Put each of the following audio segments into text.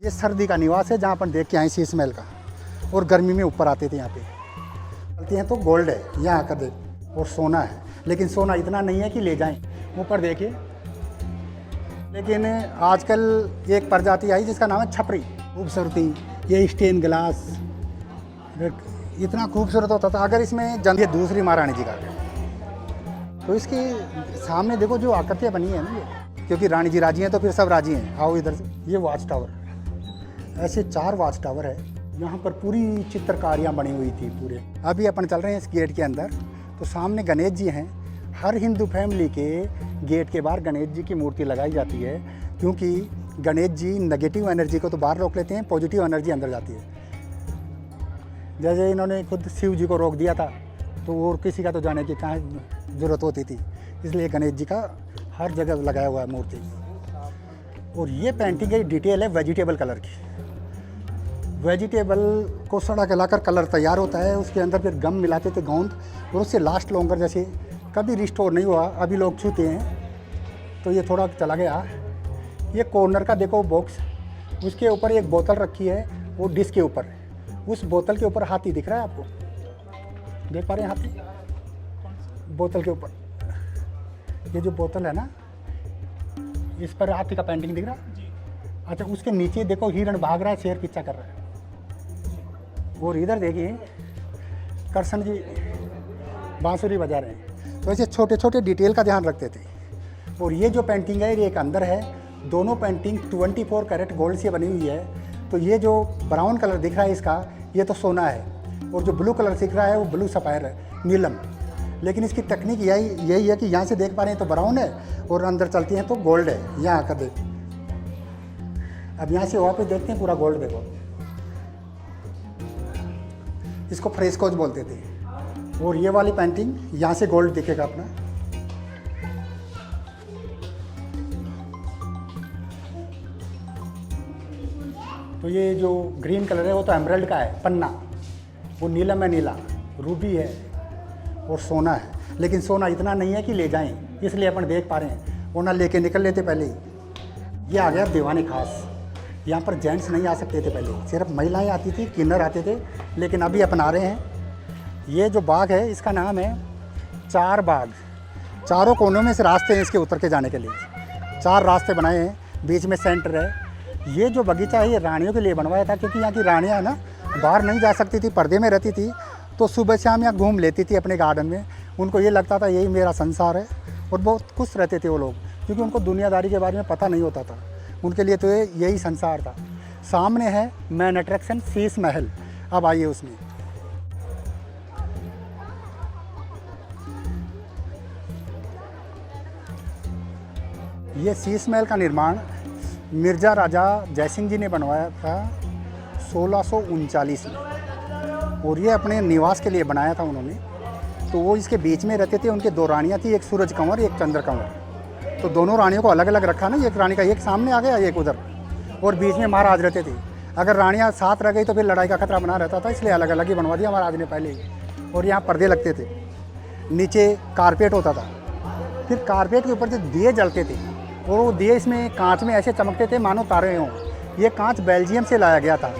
ये सर्दी का निवास है जहाँ अपन देख के आए शीश महल का, और गर्मी में ऊपर आते थे यहाँ पे। चलते हैं तो गोल्ड है यहाँ आकर देख, और सोना है, लेकिन सोना इतना नहीं है कि ले जाएं। ऊपर देखिए, लेकिन आजकल एक प्रजाति आई जिसका नाम है छपरी। खूबसूरती, ये स्टेन ग्लास इतना खूबसूरत होता था। अगर इसमें ये दूसरी महारानी जी का, तो इसके सामने देखो जो आकृतियाँ बनी है ना, ये क्योंकि रानी जी राजी हैं तो फिर सब राजी हैं। आओ इधर से, ये वॉच टावर, ऐसे 4 वॉच टावर है। यहाँ पर पूरी चित्रकारियाँ बनी हुई थी पूरे। अभी अपन चल रहे हैं इस गेट के अंदर, तो सामने गणेश जी हैं। हर हिंदू फैमिली के गेट के बाहर गणेश जी की मूर्ति लगाई जाती है, क्योंकि गणेश जी नेगेटिव एनर्जी को तो बाहर रोक लेते हैं, पॉजिटिव एनर्जी अंदर जाती है। जैसे इन्होंने खुद शिव जी को रोक दिया था, तो और किसी का तो जाने की कहाँ ज़रूरत होती थी, इसलिए गणेश जी का हर जगह लगाया हुआ है मूर्ति। और ये पेंटिंग की डिटेल है वेजिटेबल कलर की। वेजिटेबल को सड़ा गलाकर कलर तैयार होता है, उसके अंदर फिर गम मिलाते थे गोंद, और उससे लास्ट लॉन्गर जैसे कभी रिस्टोर नहीं हुआ। अभी लोग छूते हैं तो ये थोड़ा चला गया। ये कॉर्नर का देखो बॉक्स, उसके ऊपर एक बोतल रखी है, वो डिश के ऊपर। उस बोतल के ऊपर हाथी दिख रहा है आपको, देख पा रहे हैं हाथी बोतल के ऊपर। ये जो बोतल है ना, इस पर हाथी का पेंटिंग दिख रहा है। अच्छा, उसके नीचे देखो हिरण भाग रहा है, शेर पीछा कर रहा है। और इधर देखिए कृष्ण जी बांसुरी बजा रहे हैं। तो ऐसे छोटे छोटे डिटेल का ध्यान रखते थे। और ये जो पेंटिंग है, ये एक अंदर है। दोनों पेंटिंग 24 कैरेट गोल्ड से बनी हुई है। तो ये जो ब्राउन कलर दिख रहा है इसका, ये तो सोना है, और जो ब्लू कलर दिख रहा है वो ब्लू सफ़ायर है, नीलम। लेकिन इसकी टेक्निक यही है कि यहाँ से देख पा रहे हैं तो ब्राउन है, और अंदर चलती हैं तो गोल्ड है। यहाँ आकर देख, अब यहाँ से वापस देखते हैं पूरा गोल्ड देखो। इसको फ्रेस्कोज बोलते थे। और ये वाली पेंटिंग यहाँ से गोल्ड दिखेगा अपना। तो ये जो ग्रीन कलर है वो तो एमराल्ड का है, पन्ना। वो नीलम है, नीला रूबी है, और सोना है। लेकिन सोना इतना नहीं है कि ले जाएं, इसलिए अपन देख पा रहे हैं, वो ना लेके निकल लेते पहले ही। ये आ गया दीवाने खास। यहाँ पर जेंट्स नहीं आ सकते थे पहले, सिर्फ महिलाएं आती थी, किन्नर आते थे। लेकिन अभी अपन आ रहे हैं। ये जो बाग है इसका नाम है 4 बाग। चारों कोनों में से रास्ते हैं इसके उतर के जाने के लिए। 4 रास्ते बनाए हैं, बीच में सेंटर है। ये जो बगीचा है ये रानियों के लिए बनवाया था, क्योंकि यहाँ की रानियाँ ना बाहर नहीं जा सकती थी, पर्दे में रहती थी। तो सुबह शाम यहाँ घूम लेती थी अपने गार्डन में। उनको ये लगता था यही मेरा संसार है, और बहुत खुश रहते थे वो लोग, क्योंकि उनको दुनियादारी के बारे में पता नहीं होता था। उनके लिए तो यही संसार था। सामने है मेन अट्रैक्शन शीश महल। अब आइए उसमें। ये शीश महल का निर्माण मिर्ज़ा राजा जयसिंह जी ने बनवाया था 1639 में, और ये अपने निवास के लिए बनाया था उन्होंने। तो वो इसके बीच में रहते थे। उनके 2 रानियाँ थी, एक सूरज कंवर, एक चंद्र कंवर। तो दोनों रानियों को अलग अलग रखा ना, एक रानी का एक सामने आ गया, एक उधर, और बीच में महाराज रहते थे। अगर रानियाँ साथ रह गई तो फिर लड़ाई का खतरा बना रहता था, इसलिए अलग अलग ही बनवा दिया महाराज ने पहले ही। और यहाँ पर्दे लगते थे, नीचे कारपेट होता था। फिर कारपेट के ऊपर जो दिए जलते थे, और वो दिए इसमें कांच में ऐसे चमकते थे मानो तारे हों। ये कांच बेल्जियम से लाया गया था,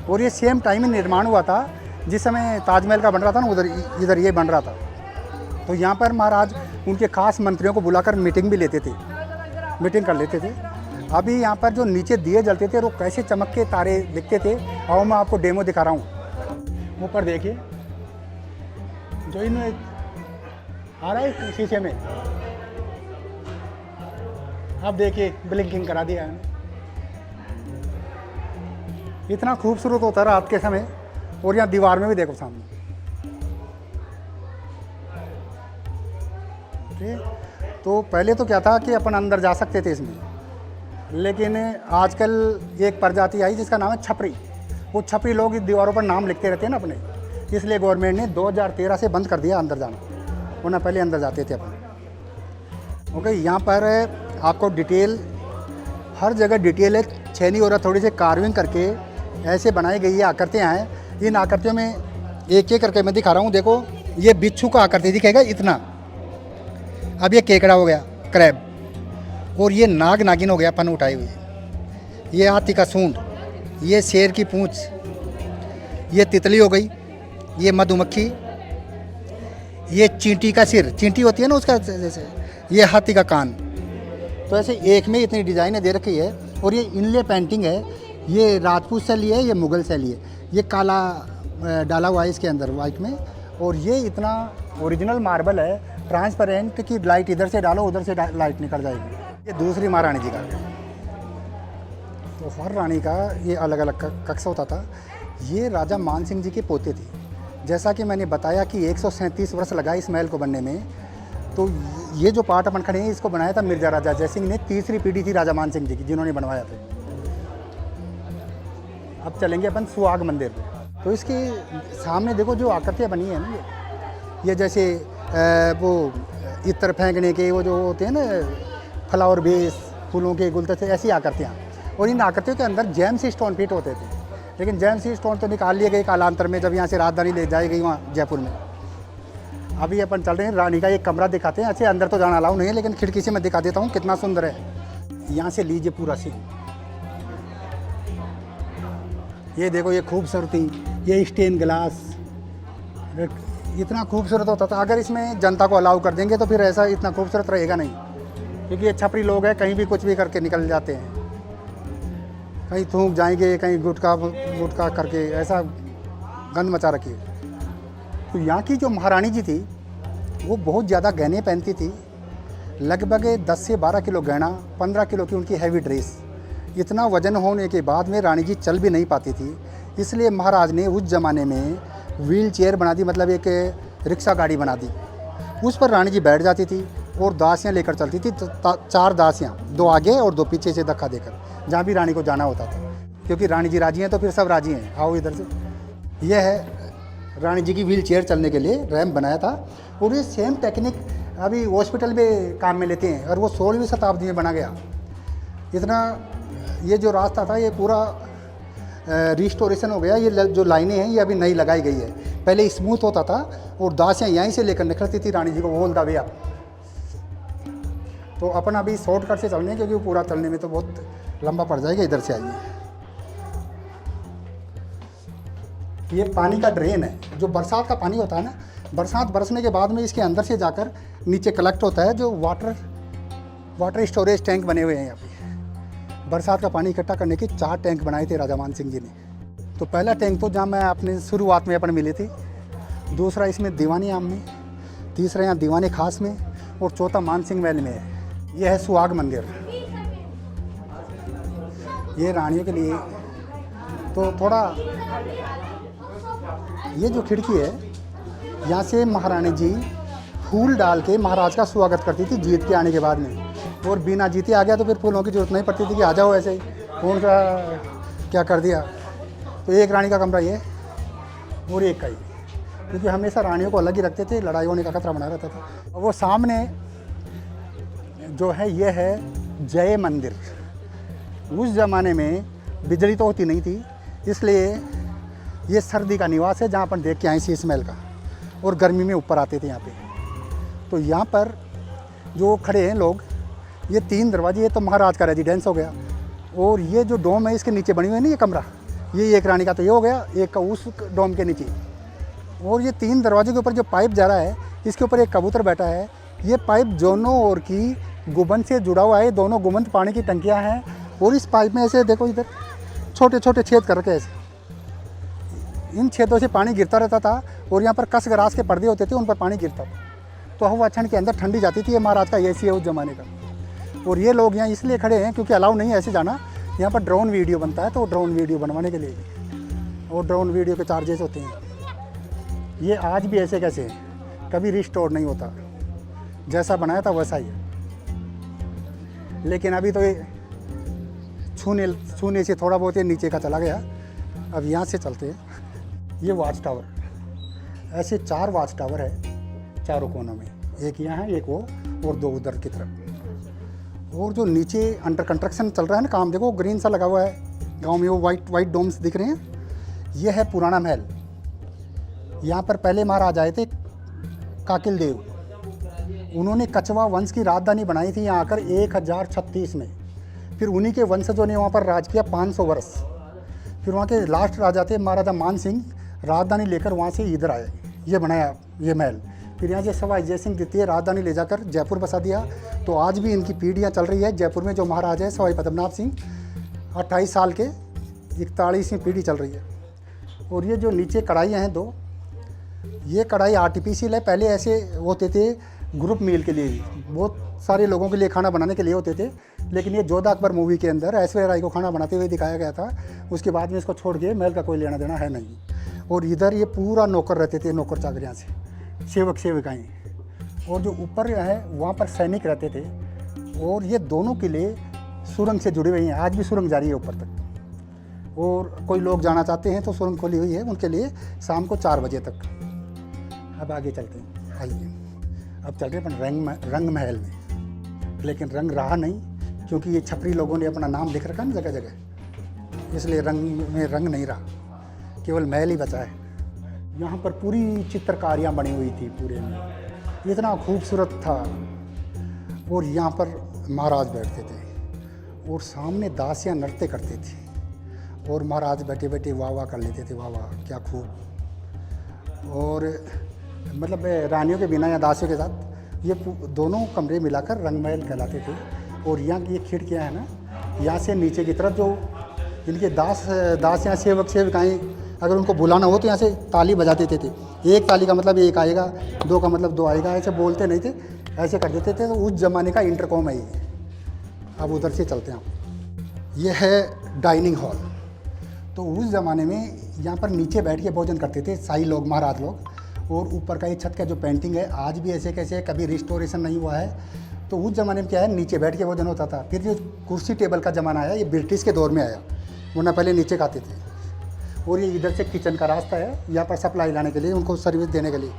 और ये सेम टाइम में निर्माण हुआ था जिस समय ताजमहल का बन रहा था ना, इधर ये बन रहा था। तो यहाँ पर महाराज उनके खास मंत्रियों को बुलाकर मीटिंग भी लेते थे, मीटिंग कर लेते थे। अभी यहाँ पर जो नीचे दिए जलते थे वो कैसे चमक के तारे दिखते थे, और मैं आपको डेमो दिखा रहा हूँ। ऊपर देखिए, जो इन्हें आ रहा है शीशे में, अब देखिए ब्लिंकिंग करा दिया है। इतना खूबसूरत होता है रात के समय। और यहाँ दीवार में भी देखो सामने, तो पहले तो क्या था कि अपन अंदर जा सकते थे इसमें, लेकिन आजकल एक प्रजाति आई जिसका नाम है छपरी। वो छपरी लोग इस दीवारों पर नाम लिखते रहते हैं ना अपने, इसलिए गवर्नमेंट ने 2013 से बंद कर दिया अंदर जाना, वरना पहले अंदर जाते थे अपन। ओके, यहाँ पर आपको डिटेल, हर जगह डिटेल है। छेनी और थोड़ी सी कार्विंग करके ऐसे बनाई गई है आकृतियाँ हैं। इन आकृतियों में एक एक करके मैं दिखा रहा हूँ। देखो, ये बिच्छू का आकृति दिखेगा इतना, अब ये केकड़ा हो गया, क्रैब, और ये नाग नागिन हो गया पन उठाई हुई। ये हाथी का सूंड, ये शेर की पूंछ, ये तितली हो गई, ये मधुमक्खी, ये चींटी का सिर, चींटी होती है ना उसका जैसे, ये हाथी का कान। तो ऐसे एक में इतनी डिज़ाइनें दे रखी है। और ये इनले पेंटिंग है, ये राजपूत शैली है, ये मुग़ल शैली है। ये काला डाला हुआ है इसके अंदर वाइट में। और ये इतना ओरिजिनल मार्बल है, ट्रांसपेरेंट, कि लाइट इधर से डालो उधर से लाइट निकल जाएगी। ये दूसरी महारानी जी का। तो हर रानी का ये अलग अलग कक्ष होता था। ये राजा मान सिंह जी के पोते थे। जैसा कि मैंने बताया कि 137 वर्ष लगा इस महल को बनने में। तो ये जो पार्ट अपन खड़े हैं इसको बनाया था मिर्जा राजा जयसिंह ने। तीसरी पीढ़ी थी राजा मान सिंह जी की जिन्होंने बनवाया था। अब चलेंगे अपन सुहाग मंदिर पे। तो इसके सामने देखो जो आकृतियाँ बनी है ना, ये जैसे वो इत्र फेंकने के वो जो होते हैं ना, फ्लावर बेस, फूलों के गुलदस्ते, ऐसी आकृतियाँ। और इन आकृतियों के अंदर जेम्स स्टोन फिट होते थे। लेकिन जेम्स स्टोन तो निकाल लिए गए कालांतर में, जब यहाँ से राजधानी ले जाई गई वहाँ जयपुर में। अभी अपन चल रहे हैं, रानी का एक कमरा दिखाते हैं। अच्छे अंदर तो जाना अलाउ नहीं है, लेकिन खिड़की से मैं दिखा देता हूँ कितना सुंदर है। यहाँ से लीजिए पूरा सीन। ये देखो ये खूबसूरती, ये स्टेन ग्लास इतना खूबसूरत होता था। अगर इसमें जनता को अलाउ कर देंगे तो फिर ऐसा इतना खूबसूरत रहेगा नहीं, क्योंकि ये छपरी लोग हैं, कहीं भी कुछ भी करके निकल जाते हैं। कहीं थूक जाएंगे, कहीं गुटका करके ऐसा गंद मचा रखी है। तो यहाँ की जो महारानी जी थी वो बहुत ज़्यादा गहने पहनती थी। लगभग 10 से 12 किलो गहना, 15 किलो की उनकी हैवी ड्रेस। इतना वजन होने के बाद में रानी जी चल भी नहीं पाती थी। इसलिए महाराज ने उस ज़माने में व्हील चेयर बना दी, मतलब एक रिक्शा गाड़ी बना दी। उस पर रानी जी बैठ जाती थी और दासियाँ लेकर चलती थी। 4 दासियाँ, 2 आगे और 2 पीछे से धक्का देकर, जहाँ भी रानी को जाना होता था। क्योंकि रानी जी राजी हैं तो फिर सब राजी हैं, आओ इधर से। यह है रानी जी की व्हील चेयर चलने के लिए रैंप बनाया था। और ये सेम टेक्निक अभी हॉस्पिटल में काम में लेते हैं, और वो 16वीं शताब्दी में बना गया। इतना ये जो रास्ता था ये पूरा रिस्टोरेशन हो गया। ये जो लाइनें हैं ये अभी नई लगाई गई है। पहले स्मूथ होता था और दासियाँ यहीं से लेकर निकलती थी रानी जी को बोल दा भैया। तो अपन अभी शॉर्टकट से चलने, क्योंकि पूरा चलने में तो बहुत लंबा पड़ जाएगा। इधर से आइए, ये पानी का ड्रेन है। जो बरसात का पानी होता है ना, बरसात बरसने के बाद में इसके अंदर से जाकर नीचे कलेक्ट होता है। जो वाटर स्टोरेज टैंक बने हुए हैं यहाँ पे। बरसात का पानी इकट्ठा करने के 4 टैंक बनाए थे राजा मान सिंह जी ने। तो पहला टैंक तो जहाँ मैं अपने शुरुआत में अपन मिले थे, दूसरा इसमें दीवानी आम में, तीसरा यहाँ दीवाने खास में, और चौथा मान सिंह महल में है। यह है सुहाग मंदिर। ये रानियों के लिए तो थोड़ा, ये जो खिड़की है यहाँ से महारानी जी फूल डाल के महाराज का स्वागत करती थी जीत के आने के बाद में। और बिना जीते आ गया तो फिर फूलों की जरूरत नहीं पड़ती थी कि आ जाओ ऐसे ही, कौन सा क्या कर दिया। तो एक रानी का कमरा ये और एक का ही, क्योंकि हमेशा रानियों को अलग ही रखते थे, लड़ाई होने का खतरा बना रहता था। और वो सामने जो है ये है जय मंदिर। उस ज़माने में बिजली तो होती नहीं थी, इसलिए ये सर्दी का निवास है जहाँ अपन देख के आए शीश महल का। और गर्मी में ऊपर आते थे यहाँ पे। तो यहाँ पर जो खड़े हैं लोग, ये 3 दरवाजे, ये तो महाराज का रेजिडेंस हो गया। और ये जो डोम है इसके नीचे बनी हुई है ना ये कमरा, ये एक रानी का तो ये हो गया, एक का उस डोम के नीचे। और ये 3 दरवाजे के ऊपर जो पाइप जा रहा है, इसके ऊपर एक कबूतर बैठा है। ये पाइप दोनों ओर की गुंबद से जुड़ा हुआ है। दोनों गुंबद पानी की टंकियाँ हैं। और इस पाइप में ऐसे देखो, इधर छोटे छोटे छेद कर रखे ऐसे, इन छेदों से पानी गिरता रहता था। और यहाँ पर कस गरास के पर्दे होते थे, उन पर पानी गिरता था। तो हवा ठंड के अंदर ठंडी जाती थी। ये महाराज का एसी है उस ज़माने का। और ये लोग यहाँ इसलिए खड़े हैं क्योंकि अलाउ नहीं है ऐसे जाना। यहाँ पर ड्रोन वीडियो बनता है, तो ड्रोन वीडियो बनवाने के लिए, और ड्रोन वीडियो के चार्जेस होते हैं। ये आज भी ऐसे कैसे हैं, कभी रिस्टोर नहीं होता, जैसा बनाया था वैसा ही है। लेकिन अभी तो ये छूने से थोड़ा बहुत ये नीचे का चला गया। अब यहाँ से चलते हैं। ये वॉच टावर, ऐसे 4 वॉच टावर है चारों कोनों में, एक यहाँ है, एक वो, और 2 उधर की तरफ। और जो नीचे अंडर कंस्ट्रक्शन चल रहा है ना काम, देखो ग्रीन सा लगा हुआ है गांव में, वो वाइट डोम्स दिख रहे हैं। ये है पुराना महल। यहाँ पर पहले महाराज आए थे काकिल देव। उन्होंने कछवा वंश की राजधानी बनाई थी यहाँ आकर 1036 में। फिर उन्हीं के वंशजों ने वहाँ पर राज किया 500 वर्ष। फिर वहाँ के लास्ट राजा थे महाराजा मान सिंह, राजधानी लेकर वहाँ से इधर आए, ये बनाया ये महल। फिर यहाँ से सवाई जय सिंह द्वितीय राजधानी ले जाकर जयपुर बसा दिया। तो आज भी इनकी पीढ़ियाँ चल रही है। जयपुर में जो महाराजा है सवाई पद्मनाभ सिंह, 28 साल के, 41वीं पीढ़ी चल रही है। और ये जो नीचे कढ़ाइयाँ हैं 2, ये कढ़ाई आर्टिफिशियल है। पहले ऐसे होते थे ग्रुप मील के लिए ही, बहुत सारे लोगों के लिए खाना बनाने के लिए होते थे। लेकिन ये जोधा अकबर मूवी के अंदर ऐश्वर्या राय को खाना बनाते हुए दिखाया गया था। उसके बाद में इसको छोड़ के महल का कोई लेना देना है नहीं। और इधर ये पूरा नौकर रहते थे, नौकर चाकरियाँ से, सेवक सेविकाएँ। और जो ऊपर है वहाँ पर सैनिक रहते थे। और ये दोनों किले सुरंग से जुड़े हुए हैं, आज भी सुरंग जारी है ऊपर तक। और कोई लोग जाना चाहते हैं तो सुरंग खोली हुई है उनके लिए शाम को 4 बजे तक। अब आगे चलते हैं, आइए। अब चल रहे अपन रंग महल में, लेकिन रंग रहा नहीं, क्योंकि ये छपरी लोगों ने अपना नाम लिख रखा ना जगह जगह, इसलिए रंग में रंग नहीं रहा, केवल महल ही बचा है। यहाँ पर पूरी चित्रकारियाँ बनी हुई थी पूरे में, इतना खूबसूरत था। और यहाँ पर महाराज बैठते थे और सामने दासियाँ नृत्य करती थी और महाराज बैठे बैठे वाह वाह कर लेते थे, वाह वाह क्या खूब। और मतलब रानियों के बिना या दासियों के साथ ये दोनों कमरे मिलाकर रंग महल कहलाते थे। और यहाँ की ये खिड़कियाँ हैं ना, यहाँ से नीचे की तरफ जो इनके दास या सेवक सेविकाएँ अगर उनको बुलाना हो तो यहाँ से ताली बजाते थे। एक ताली का मतलब एक आएगा, 2 का मतलब 2 आएगा, ऐसे बोलते नहीं थे, ऐसे कर देते थे। तो उस ज़माने का इंटरकॉम है ये। अब उधर से चलते हैं। ये है डाइनिंग हॉल। तो उस ज़माने में यहाँ पर नीचे बैठ के भोजन करते थे शाही लोग, महाराज लोग। और ऊपर का ये छत का जो पेंटिंग है आज भी ऐसे कैसे, कभी रिस्टोरेशन नहीं हुआ है। तो उस ज़माने में क्या है, नीचे बैठ के भोजन होता था। फिर जो कुर्सी टेबल का ज़माना आया, ये ब्रिटिश के दौर में आया, वरना पहले नीचे खाते थे। और ये इधर से किचन का रास्ता है, यहाँ पर सप्लाई लाने के लिए, उनको सर्विस देने के लिए।